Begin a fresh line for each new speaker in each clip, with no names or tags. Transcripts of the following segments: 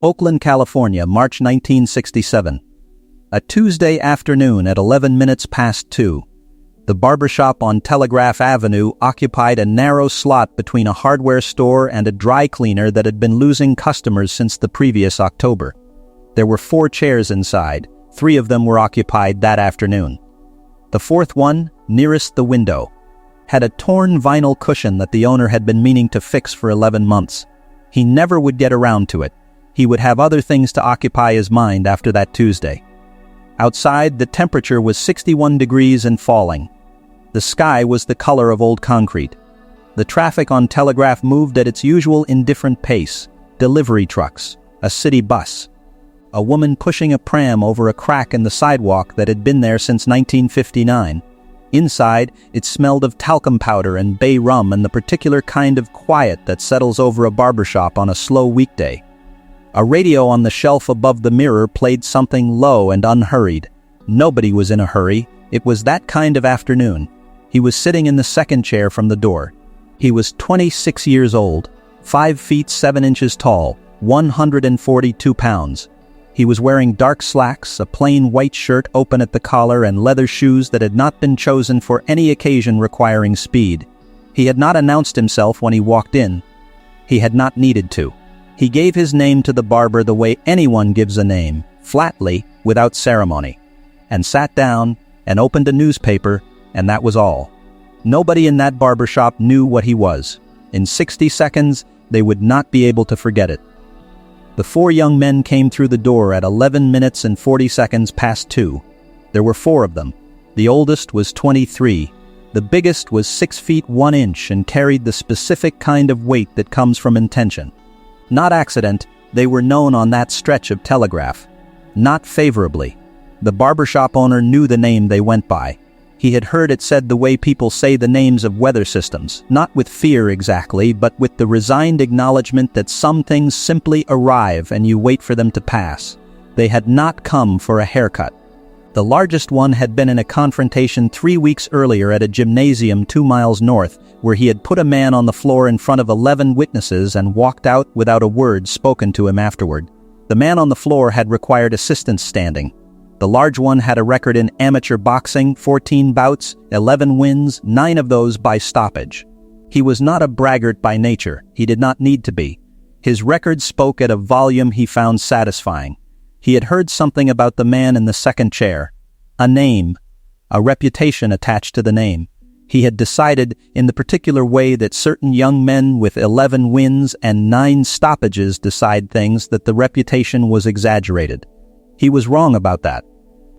Oakland, California, March 1967. A Tuesday afternoon at 11 minutes past 2. The barbershop on Telegraph Avenue occupied a narrow slot between a hardware store and a dry cleaner that had been losing customers since the previous October. There were 4 chairs inside. 3 of them were occupied that afternoon. The 4th one, nearest the window, had a torn vinyl cushion that the owner had been meaning to fix for 11 months. He never would get around to it. He would have other things to occupy his mind after that Tuesday. Outside, the temperature was 61 degrees and falling. The sky was the color of old concrete. The traffic on Telegraph moved at its usual indifferent pace. Delivery trucks, a city bus, a woman pushing a pram over a crack in the sidewalk that had been there since 1959. Inside, it smelled of talcum powder and bay rum and the particular kind of quiet that settles over a barbershop on a slow weekday. A radio on the shelf above the mirror played something low and unhurried. Nobody was in a hurry. It was that kind of afternoon. He was sitting in the second chair from the door. He was 26 years old, 5 feet 7 inches tall, 142 pounds. He was wearing dark slacks, a plain white shirt open at the collar, and leather shoes that had not been chosen for any occasion requiring speed. He had not announced himself when he walked in. He had not needed to. He gave his name to the barber the way anyone gives a name, flatly, without ceremony, and sat down and opened a newspaper, and that was all. Nobody in that barbershop knew what he was. In 60 seconds, they would not be able to forget it. The 4 young men came through the door at 11 minutes and 40 seconds past 2. There were 4 of them. The oldest was 23. The biggest was 6 feet 1 inch and carried the specific kind of weight that comes from intention. Not accident, they were known on that stretch of Telegraph. Not favorably. The barbershop owner knew the name they went by. He had heard it said the way people say the names of weather systems, not with fear exactly, but with the resigned acknowledgement that some things simply arrive and you wait for them to pass. They had not come for a haircut. The largest one had been in a confrontation 3 weeks earlier at a gymnasium 2 miles north, where he had put a man on the floor in front of 11 witnesses and walked out without a word spoken to him afterward. The man on the floor had required assistance standing. The large one had a record in amateur boxing, 14 bouts, 11 wins, 9 of those by stoppage. He was not a braggart by nature. He did not need to be. His record spoke at a volume he found satisfying. He had heard something about the man in the second chair. A name. A reputation attached to the name. He had decided in the particular way that certain young men with 11 wins and 9 stoppages decide things, that the reputation was exaggerated. He was wrong about that.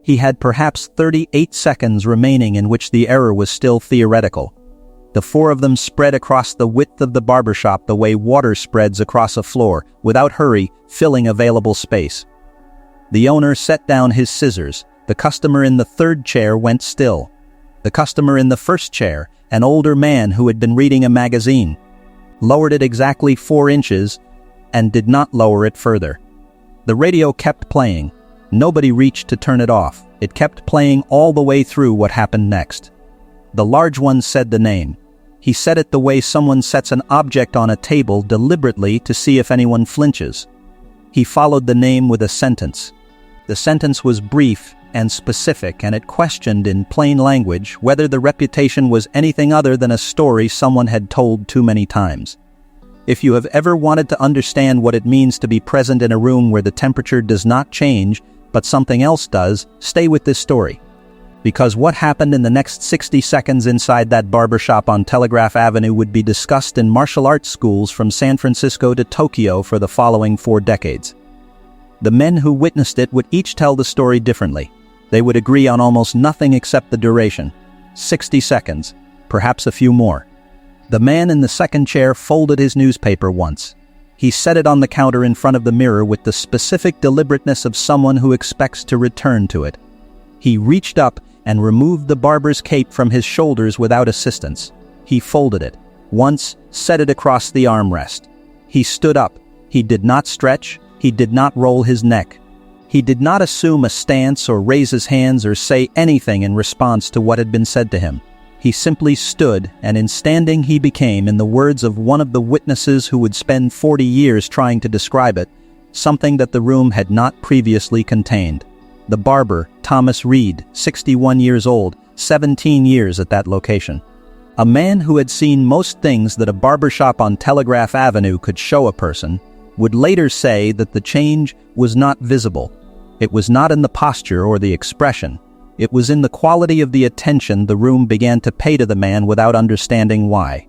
He had perhaps 38 seconds remaining in which the error was still theoretical. The 4 of them spread across the width of the barbershop the way water spreads across a floor, without hurry, filling available space. The owner set down his scissors. The customer in the 3rd chair went still. The customer in the 1st chair, an older man who had been reading a magazine, lowered it exactly 4 inches and did not lower it further. The radio kept playing. Nobody reached to turn it off. It kept playing all the way through what happened next. The large one said the name. He said it the way someone sets an object on a table deliberately to see if anyone flinches. He followed the name with a sentence. The sentence was brief and specific, and it questioned in plain language whether the reputation was anything other than a story someone had told too many times. If you have ever wanted to understand what it means to be present in a room where the temperature does not change, but something else does, stay with this story. Because what happened in the next 60 seconds inside that barbershop on Telegraph Avenue would be discussed in martial arts schools from San Francisco to Tokyo for the following 4 decades. The men who witnessed it would each tell the story differently. They would agree on almost nothing except the duration. 60 seconds, perhaps a few more. The man in the second chair folded his newspaper once. He set it on the counter in front of the mirror with the specific deliberateness of someone who expects to return to it. He reached up and removed the barber's cape from his shoulders without assistance. He folded it. Once, set it across the armrest. He stood up. He did not stretch. He did not roll his neck. He did not assume a stance or raise his hands or say anything in response to what had been said to him. He simply stood, and in standing he became, in the words of one of the witnesses who would spend 40 years trying to describe it, something that the room had not previously contained. The barber, Thomas Reed, 61 years old, 17 years at that location. A man who had seen most things that a barbershop on Telegraph Avenue could show a person, would later say that the change was not visible. It was not in the posture or the expression. It was in the quality of the attention the room began to pay to the man without understanding why.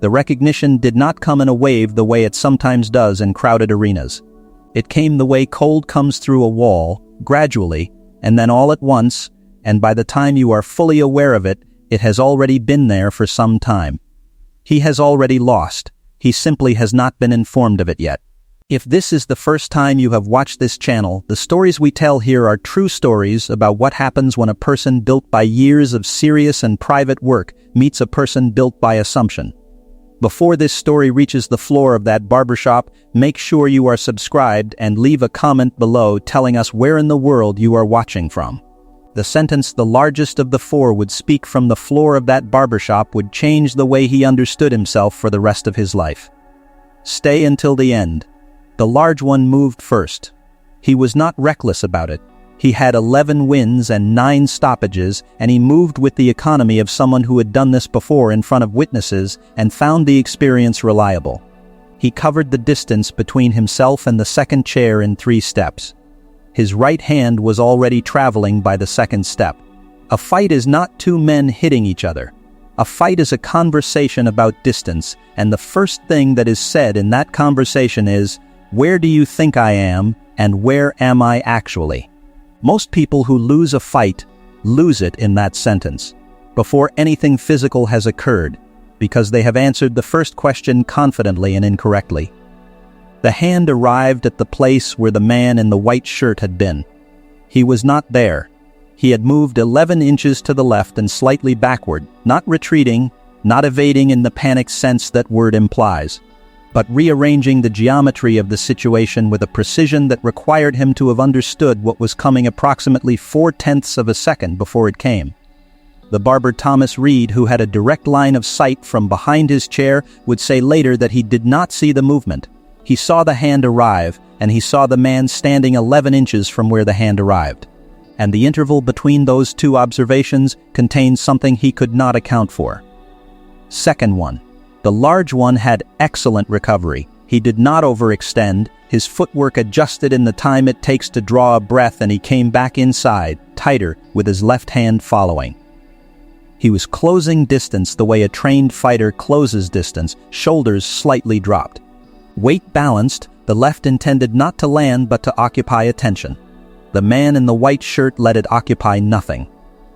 The recognition did not come in a wave the way it sometimes does in crowded arenas. It came the way cold comes through a wall, gradually, and then all at once, and by the time you are fully aware of it, it has already been there for some time. He has already lost. He simply has not been informed of it yet. If this is the first time you have watched this channel, the stories we tell here are true stories about what happens when a person built by years of serious and private work meets a person built by assumption. Before this story reaches the floor of that barbershop, make sure you are subscribed and leave a comment below telling us where in the world you are watching from. The sentence the largest of the four would speak from the floor of that barbershop would change the way he understood himself for the rest of his life. Stay until the end. The large one moved first. He was not reckless about it. He had 11 wins and 9 stoppages, and he moved with the economy of someone who had done this before in front of witnesses and found the experience reliable. He covered the distance between himself and the second chair in 3 steps. His right hand was already traveling by the second step. A fight is not 2 men hitting each other. A fight is a conversation about distance, and the first thing that is said in that conversation is, "Where do you think I am, and where am I actually?" Most people who lose a fight lose it in that sentence, before anything physical has occurred, because they have answered the first question confidently and incorrectly. The hand arrived at the place where the man in the white shirt had been. He was not there. He had moved 11 inches to the left and slightly backward, not retreating, not evading in the panic sense that word implies, but rearranging the geometry of the situation with a precision that required him to have understood what was coming approximately 4/10 of a second before it came. The barber Thomas Reed, who had a direct line of sight from behind his chair, would say later that he did not see the movement. He saw the hand arrive, and he saw the man standing 11 inches from where the hand arrived. And the interval between those 2 observations contained something he could not account for. Second one. The large one had excellent recovery. He did not overextend, his footwork adjusted in the time it takes to draw a breath, and he came back inside, tighter, with his left hand following. He was closing distance the way a trained fighter closes distance, shoulders slightly dropped. Weight balanced, the left intended not to land but to occupy attention. The man in the white shirt let it occupy nothing.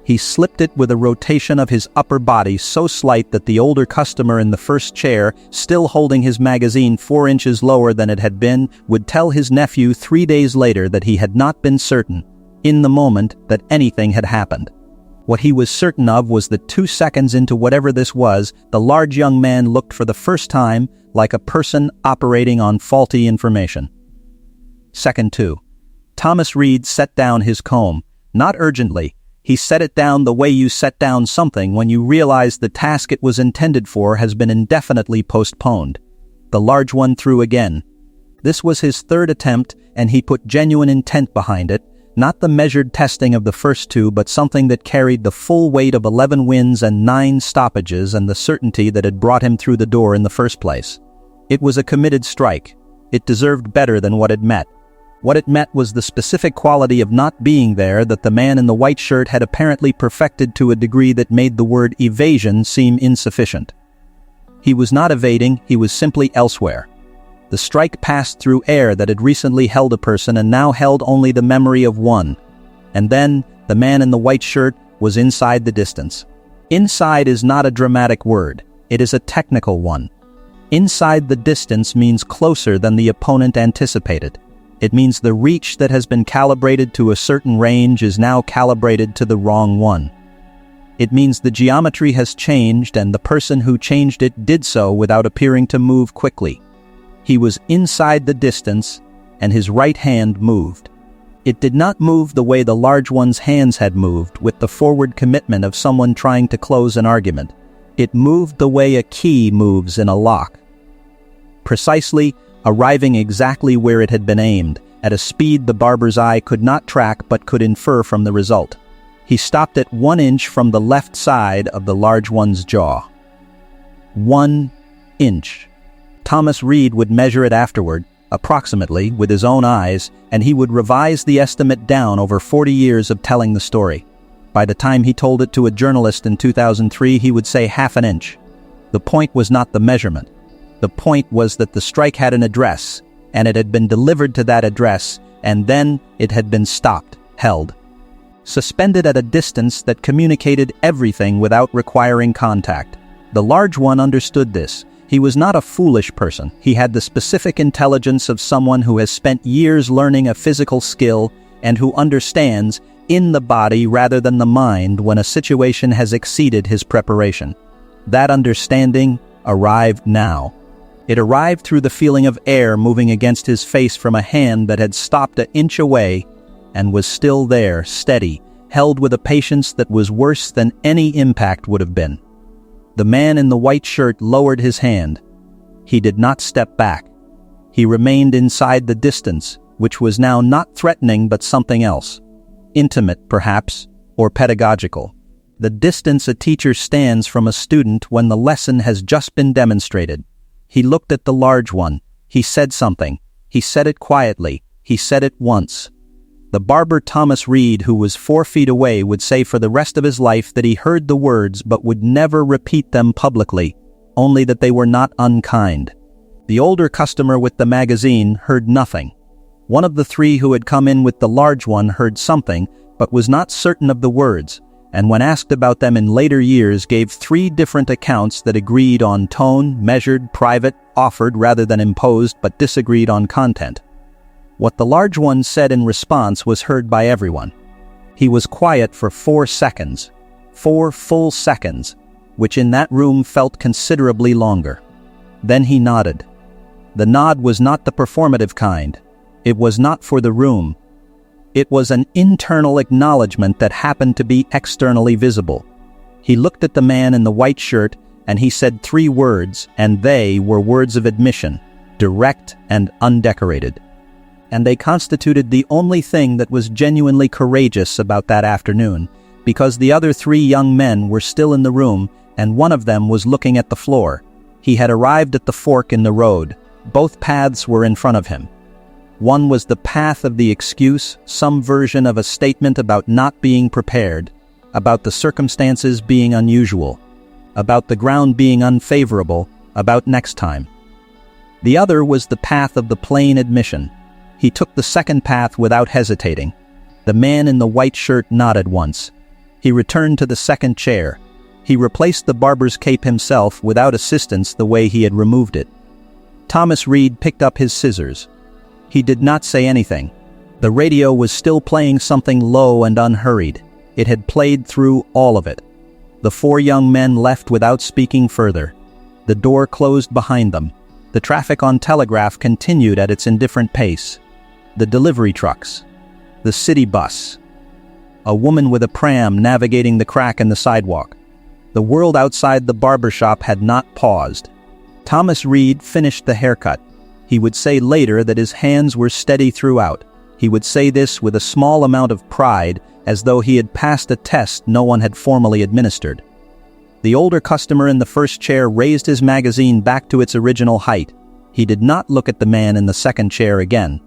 He slipped it with a rotation of his upper body so slight that the older customer in the first chair, still holding his magazine 4 inches lower than it had been, would tell his nephew 3 days later that he had not been certain, in the moment, that anything had happened. What he was certain of was that 2 seconds into whatever this was, the large young man looked for the first time like a person operating on faulty information. Second 2. Thomas Reed set down his comb, not urgently. He set it down the way you set down something when you realize the task it was intended for has been indefinitely postponed. The large one threw again. This was his 3rd attempt, and he put genuine intent behind it, not the measured testing of the first 2, but something that carried the full weight of 11 wins and 9 stoppages and the certainty that had brought him through the door in the first place. It was a committed strike. It deserved better than what it met. What it met was the specific quality of not being there that the man in the white shirt had apparently perfected to a degree that made the word evasion seem insufficient. He was not evading, he was simply elsewhere. The strike passed through air that had recently held a person and now held only the memory of one. And then, the man in the white shirt was inside the distance. Inside is not a dramatic word, it is a technical one. Inside the distance means closer than the opponent anticipated. It means the reach that has been calibrated to a certain range is now calibrated to the wrong one. It means the geometry has changed and the person who changed it did so without appearing to move quickly. He was inside the distance, and his right hand moved. It did not move the way the large one's hands had moved, with the forward commitment of someone trying to close an argument. It moved the way a key moves in a lock. Precisely, arriving exactly where it had been aimed, at a speed the barber's eye could not track but could infer from the result. He stopped at 1 inch from the left side of the large one's jaw. 1 inch. Thomas Reed would measure it afterward, approximately, with his own eyes, and he would revise the estimate down over 40 years of telling the story. By the time he told it to a journalist in 2003, he would say 1/2 inch. The point was not the measurement. The point was that the strike had an address, and it had been delivered to that address, and then it had been stopped, held, suspended at a distance that communicated everything without requiring contact. The large one understood this. He was not a foolish person. He had the specific intelligence of someone who has spent years learning a physical skill and who understands in the body rather than the mind when a situation has exceeded his preparation. That understanding arrived now. It arrived through the feeling of air moving against his face from a hand that had stopped an inch away and was still there, steady, held with a patience that was worse than any impact would have been. The man in the white shirt lowered his hand. He did not step back. He remained inside the distance, which was now not threatening but something else. Intimate, perhaps, or pedagogical. The distance a teacher stands from a student when the lesson has just been demonstrated. He looked at the large one. He said something. He said it quietly. He said it once. The barber Thomas Reed, who was 4 feet away, would say for the rest of his life that he heard the words but would never repeat them publicly, only that they were not unkind. The older customer with the magazine heard nothing. One of the 3 who had come in with the large one heard something, but was not certain of the words, and when asked about them in later years gave 3 different accounts that agreed on tone, measured, private, offered rather than imposed, but disagreed on content. What the large one said in response was heard by everyone. He was quiet for 4 seconds, 4 full seconds, which in that room felt considerably longer. Then he nodded. The nod was not the performative kind. It was not for the room. It was an internal acknowledgement that happened to be externally visible. He looked at the man in the white shirt and he said 3 words, and they were words of admission, direct and undecorated. And they constituted the only thing that was genuinely courageous about that afternoon, because the other 3 young men were still in the room and one of them was looking at the floor. He had arrived at the fork in the road. Both paths were in front of him. One was the path of the excuse, some version of a statement about not being prepared, about the circumstances being unusual, about the ground being unfavorable, about next time. The other was the path of the plain admission. He took the second path without hesitating. The man in the white shirt nodded once. He returned to the second chair. He replaced the barber's cape himself without assistance the way he had removed it. Thomas Reed picked up his scissors. He did not say anything. The radio was still playing something low and unhurried. It had played through all of it. The 4 young men left without speaking further. The door closed behind them. The traffic on Telegraph continued at its indifferent pace. The delivery trucks. The city bus. A woman with a pram navigating the crack in the sidewalk. The world outside the barbershop had not paused. Thomas Reed finished the haircut. He would say later that his hands were steady throughout. He would say this with a small amount of pride, as though he had passed a test no one had formally administered. The older customer in the first chair raised his magazine back to its original height. He did not look at the man in the second chair again.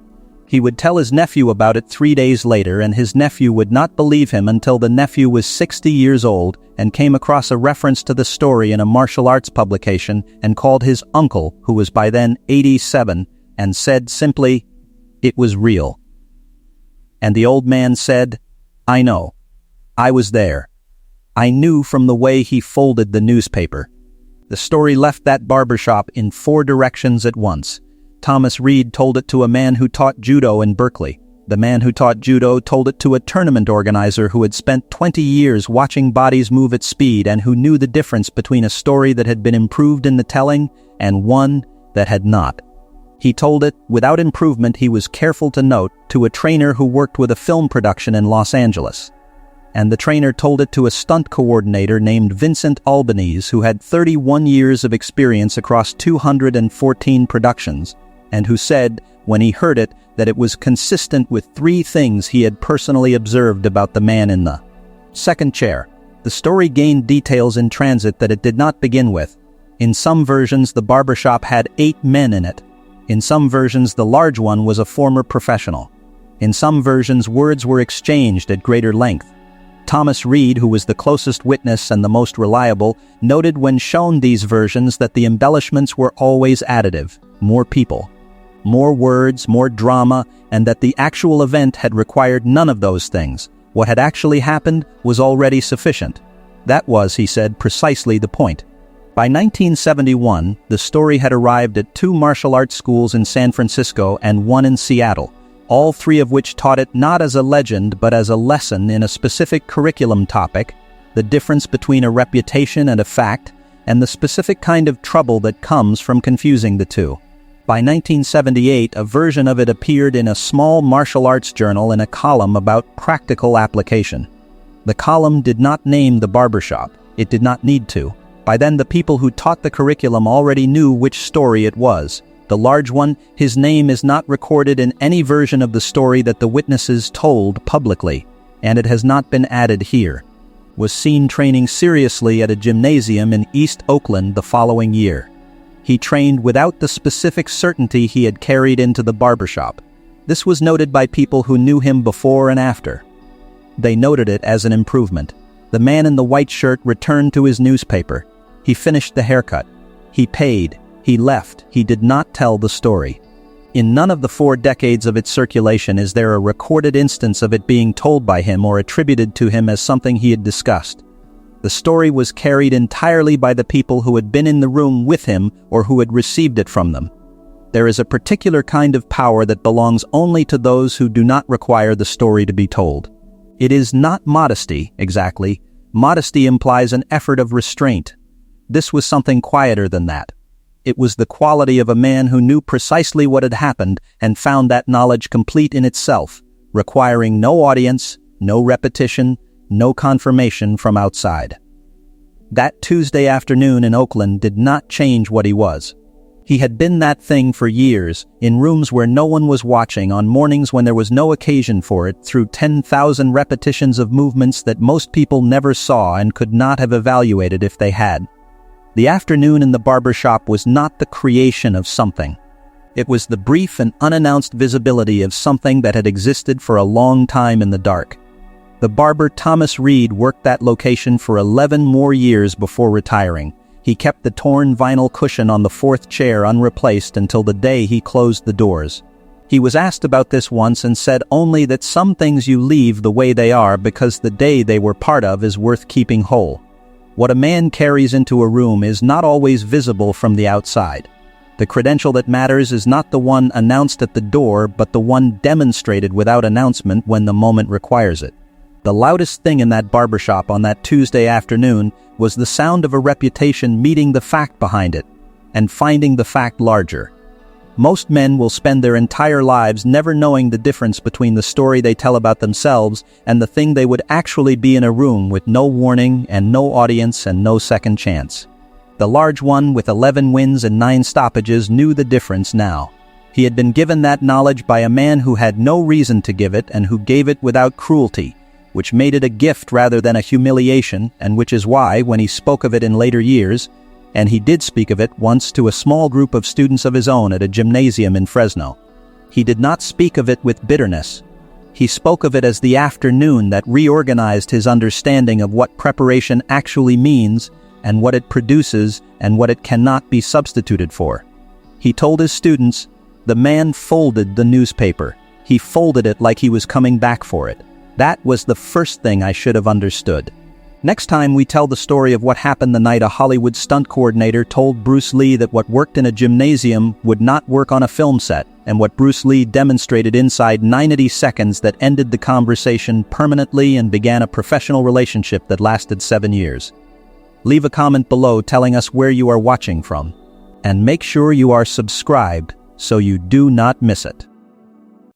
He would tell his nephew about it 3 days later, and his nephew would not believe him until the nephew was 60 years old and came across a reference to the story in a martial arts publication and called his uncle, who was by then 87, and said simply, "It was real." And the old man said, "I know. I was there. I knew from the way he folded the newspaper." The story left that barbershop in 4 directions at once. Thomas Reed told it to a man who taught judo in Berkeley. The man who taught judo told it to a tournament organizer who had spent 20 years watching bodies move at speed and who knew the difference between a story that had been improved in the telling and one that had not. He told it, without improvement he was careful to note, to a trainer who worked with a film production in Los Angeles. And the trainer told it to a stunt coordinator named Vincent Albanese, who had 31 years of experience across 214 productions, and who said, when he heard it, that it was consistent with 3 things he had personally observed about the man in the second chair. The story gained details in transit that it did not begin with. In some versions, the barbershop had 8 men in it. In some versions, the large one was a former professional. In some versions, words were exchanged at greater length. Thomas Reed, who was the closest witness and the most reliable, noted when shown these versions that the embellishments were always additive: more people, more words, more drama, and that the actual event had required none of those things. What had actually happened was already sufficient. That was, he said, precisely the point. By 1971, the story had arrived at 2 martial arts schools in San Francisco and 1 in Seattle, all 3 of which taught it not as a legend but as a lesson in a specific curriculum topic, the difference between a reputation and a fact, and the specific kind of trouble that comes from confusing the two. By 1978, a version of it appeared in a small martial arts journal in a column about practical application. The column did not name the barbershop. It did not need to. By then, the people who taught the curriculum already knew which story it was. The large one, his name is not recorded in any version of the story that the witnesses told publicly, and it has not been added here. Was seen training seriously at a gymnasium in East Oakland the following year. He trained without the specific certainty he had carried into the barbershop. This was noted by people who knew him before and after. They noted it as an improvement. The man in the white shirt returned to his newspaper. He finished the haircut. He paid. He left. He did not tell the story. In none of the 4 decades of its circulation is there a recorded instance of it being told by him or attributed to him as something he had discussed. The story was carried entirely by the people who had been in the room with him or who had received it from them. There is a particular kind of power that belongs only to those who do not require the story to be told. It is not modesty, exactly. Modesty implies an effort of restraint. This was something quieter than that. It was the quality of a man who knew precisely what had happened and found that knowledge complete in itself, requiring no audience, no repetition, no confirmation from outside. That Tuesday afternoon in Oakland did not change what he was. He had been that thing for years, in rooms where no one was watching, on mornings when there was no occasion for it, through 10,000 repetitions of movements that most people never saw and could not have evaluated if they had. The afternoon in the barbershop was not the creation of something. It was the brief and unannounced visibility of something that had existed for a long time in the dark. The barber Thomas Reed worked that location for 11 more years before retiring. He kept the torn vinyl cushion on the 4th chair unreplaced until the day he closed the doors. He was asked about this once and said only that some things you leave the way they are because the day they were part of is worth keeping whole. What a man carries into a room is not always visible from the outside. The credential that matters is not the one announced at the door, but the one demonstrated without announcement when the moment requires it. The loudest thing in that barbershop on that Tuesday afternoon was the sound of a reputation meeting the fact behind it, and finding the fact larger. Most men will spend their entire lives never knowing the difference between the story they tell about themselves and the thing they would actually be in a room with no warning and no audience and no second chance. The large one with 11 wins and 9 stoppages knew the difference now. He had been given that knowledge by a man who had no reason to give it and who gave it without cruelty, which made it a gift rather than a humiliation, and which is why, when he spoke of it in later years, and he did speak of it once to a small group of students of his own at a gymnasium in Fresno, he did not speak of it with bitterness. He spoke of it as the afternoon that reorganized his understanding of what preparation actually means and what it produces and what it cannot be substituted for. He told his students, "The man folded the newspaper. He folded it like he was coming back for it. That was the first thing I should have understood." Next time we tell the story of what happened the night a Hollywood stunt coordinator told Bruce Lee that what worked in a gymnasium would not work on a film set, and what Bruce Lee demonstrated inside 90 seconds that ended the conversation permanently and began a professional relationship that lasted 7 years. Leave a comment below telling us where you are watching from, and make sure you are subscribed so you do not miss it.